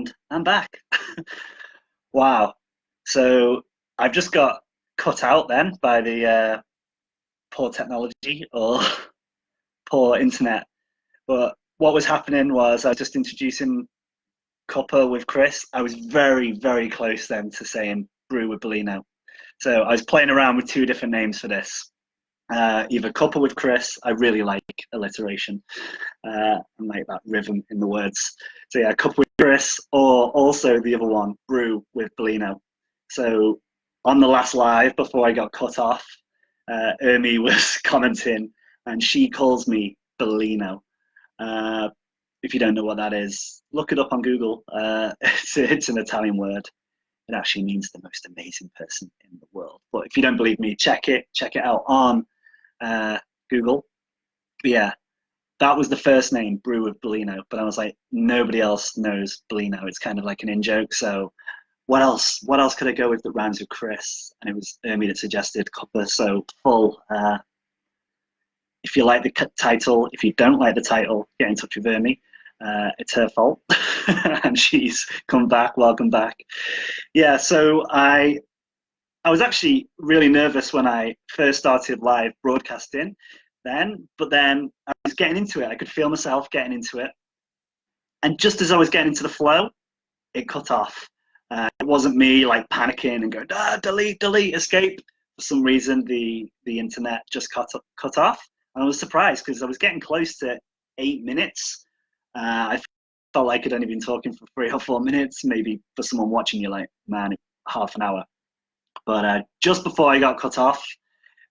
And I'm back. Wow. So I've just got cut out then by the poor technology or poor internet. But what was happening was I was just introducing Cuppa with Chris. I was very, very close then to saying brew with Bellino. So I was playing around with two different names for this. Either Cuppa with Chris, I really like alliteration. And like that rhythm in the words. So yeah, Cuppa with Chris, or also the other one, brew with Bellino. So on the last live before I got cut off, Ermi was commenting, and she calls me Bellino. If you don't know what that is, look it up on Google. It's an Italian word. It actually means the most amazing person in the world. But if you don't believe me, check it out on Google. But yeah, that was the first name, Brew with Bellino. But I was like, nobody else knows Bellino. It's kind of like an in joke. So what else? What else could I go with that rhymes with Chris? And it was Ermi that suggested Cuppa. So full. If you like the title, if you don't like the title, get in touch with Ermi. It's her fault, and she's come back. Welcome back. Yeah. So I was actually really nervous when I first started live broadcasting but then I was getting into it. I could feel myself getting into it. And just as I was getting into the flow, it cut off. It wasn't me like panicking and going, delete, escape. For some reason, the internet just cut off. And I was surprised because I was getting close to 8 minutes. I felt like I'd only been talking for 3 or 4 minutes. Maybe for someone watching, you're like, man, half an hour. But just before I got cut off,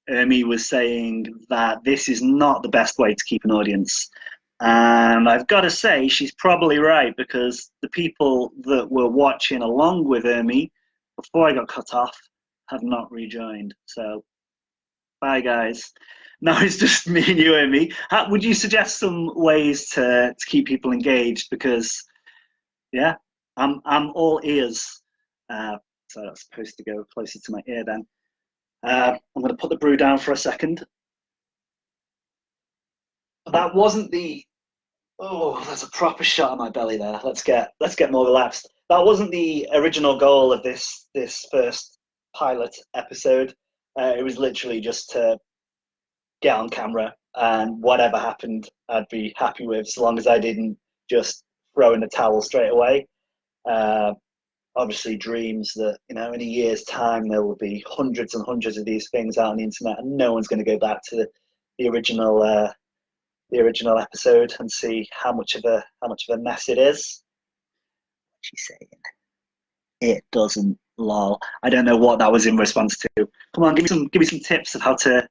Ermi was saying that this is not the best way to keep an audience. And I've got to say, she's probably right, because the people that were watching along with Ermi before I got cut off have not rejoined. So, bye, guys. Now it's just me and you, Ermi. Would you suggest some ways to keep people engaged? Because, yeah, I'm all ears. So that's supposed to go closer to my ear then. I'm going to put the brew down for a second. That wasn't the... Oh, there's a proper shot on my belly there. Let's get more relaxed. That wasn't the original goal of this first pilot episode. It was literally just to get on camera, and whatever happened, I'd be happy with, so long as I didn't just throw in the towel straight away. Obviously dreams that, in a year's time there will be hundreds and hundreds of these things out on the internet, and no one's going to go back to the original episode and see how much of a mess it is. What's she saying? It doesn't, lol. I don't know what that was in response to. Come on, give me some tips of how to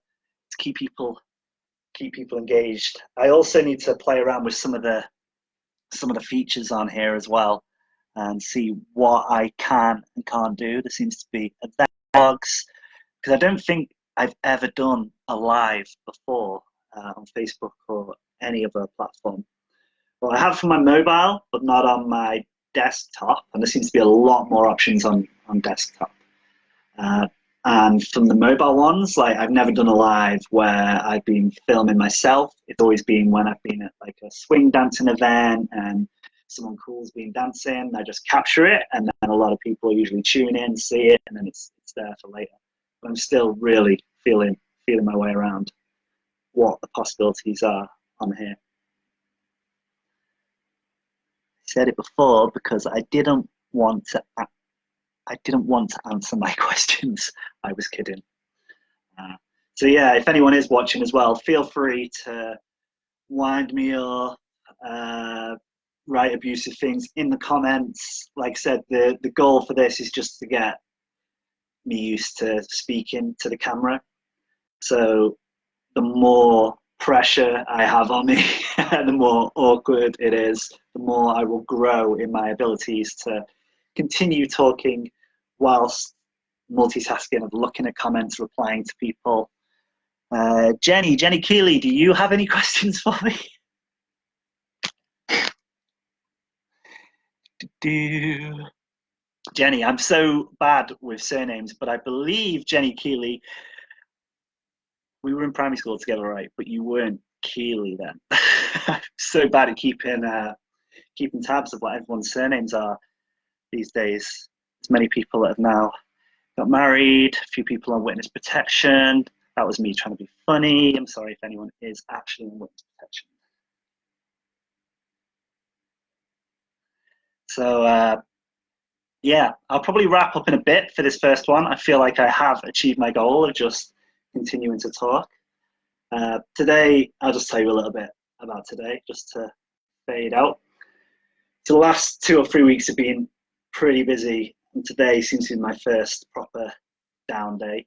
keep people engaged. I also need to play around with some of the features on here as well, and see what I can and can't do. There seems to be event logs, because I don't think I've ever done a live before on Facebook or any other platform. Well, I have for my mobile, but not on my desktop, and there seems to be a lot more options on desktop. And from the mobile ones, like, I've never done a live where I've been filming myself. It's always been when I've been at like a swing dancing event and someone cool's been dancing. I just capture it, and then a lot of people usually tune in, see it, and then it's there for later. But I'm still really feeling my way around what the possibilities are on here. I said it before because I didn't want to answer my questions. I was kidding. So yeah, if anyone is watching as well, feel free to wind me up, write abusive things in the comments. Like I said, the goal for this is just to get me used to speaking to the camera. So the more pressure I have on me, the more awkward it is, the more I will grow in my abilities to continue talking whilst multitasking of looking at comments, replying to people. Jenny Keeley, do you have any questions for me? Jenny, I'm so bad with surnames, but I believe Jenny Keeley, we were in primary school together, right? But you weren't Keeley then. I'm so bad at keeping tabs of what everyone's surnames are. these days. There's many people that have now got married, a few people on witness protection. That was me trying to be funny. I'm sorry if anyone is actually on witness protection. So yeah, I'll probably wrap up in a bit for this first one. I feel like I have achieved my goal of just continuing to talk. Today, I'll just tell you a little bit about today, just to fade out. So the last 2 or 3 weeks have been pretty busy, and today seems to be my first proper down day.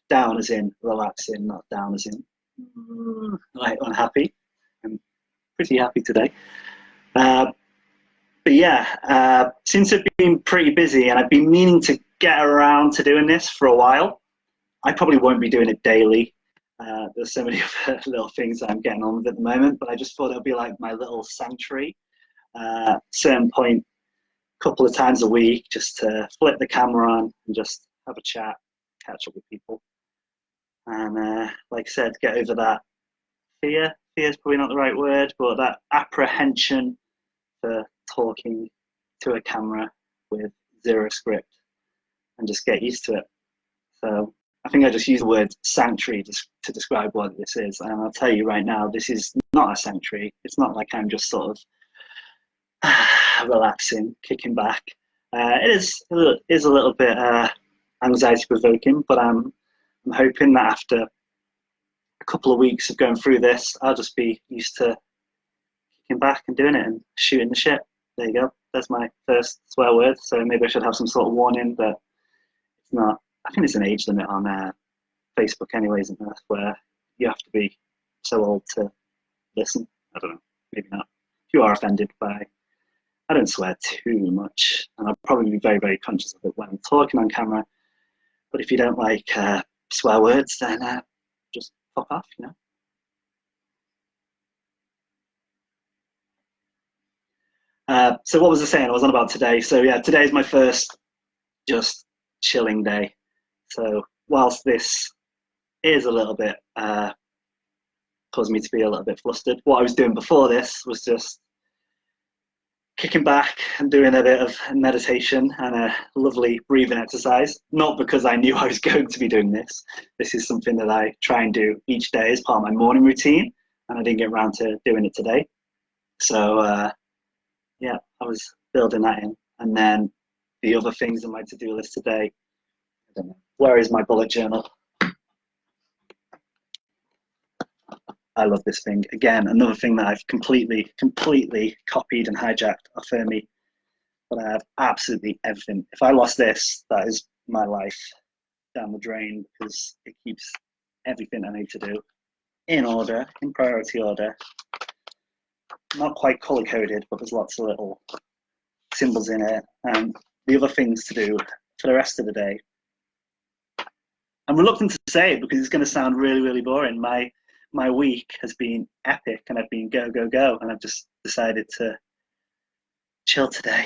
Down as in relaxing, not down as in like unhappy. I'm pretty happy today. But yeah, seems to have been pretty busy, and I've been meaning to get around to doing this for a while. I probably won't be doing it daily. There's so many other little things that I'm getting on with at the moment, but I just thought it would be like my little sanctuary. Certain point, a couple of times a week, just to flip the camera on and just have a chat, catch up with people. And like I said, get over that fear. Fear is probably not the right word, but that apprehension for talking to a camera with zero script, and just get used to it. So I think I just use the word sanctuary to describe what this is. And I'll tell you right now, this is not a sanctuary. It's not like I'm just sort of relaxing, kicking back. It is a little bit anxiety provoking, but I'm hoping that after a couple of weeks of going through this, I'll just be used to kicking back and doing it and shooting the shit. There you go. That's my first swear word. So maybe I should have some sort of warning, but it's not. I think there's an age limit on Facebook anyway, isn't there, where you have to be so old to listen. I don't know. Maybe not. If you are offended by, I don't swear too much, and I'll probably be very, very conscious of it when I'm talking on camera. But if you don't like swear words, then just fuck off, you know. So what was I saying? I was on about today. So yeah, today is my first just chilling day. So whilst this is a little bit caused me to be a little bit flustered, what I was doing before this was just kicking back and doing a bit of meditation and a lovely breathing exercise. Not because I knew I was going to be doing this. This is something that I try and do each day as part of my morning routine, and I didn't get around to doing it today. So yeah, I was building that in. And then the other things on my to-do list today, I don't know. Where is my bullet journal? I love this thing. Again, another thing that I've completely copied and hijacked off me. But I have absolutely everything. If I lost this, that is my life down the drain, because it keeps everything I need to do in order, in priority order. Not quite color coded, but there's lots of little symbols in it. And the other things to do for the rest of the day. I'm reluctant to say it because it's going to sound really, really boring. My week has been epic, and I've been go, go, go, and I've just decided to chill today.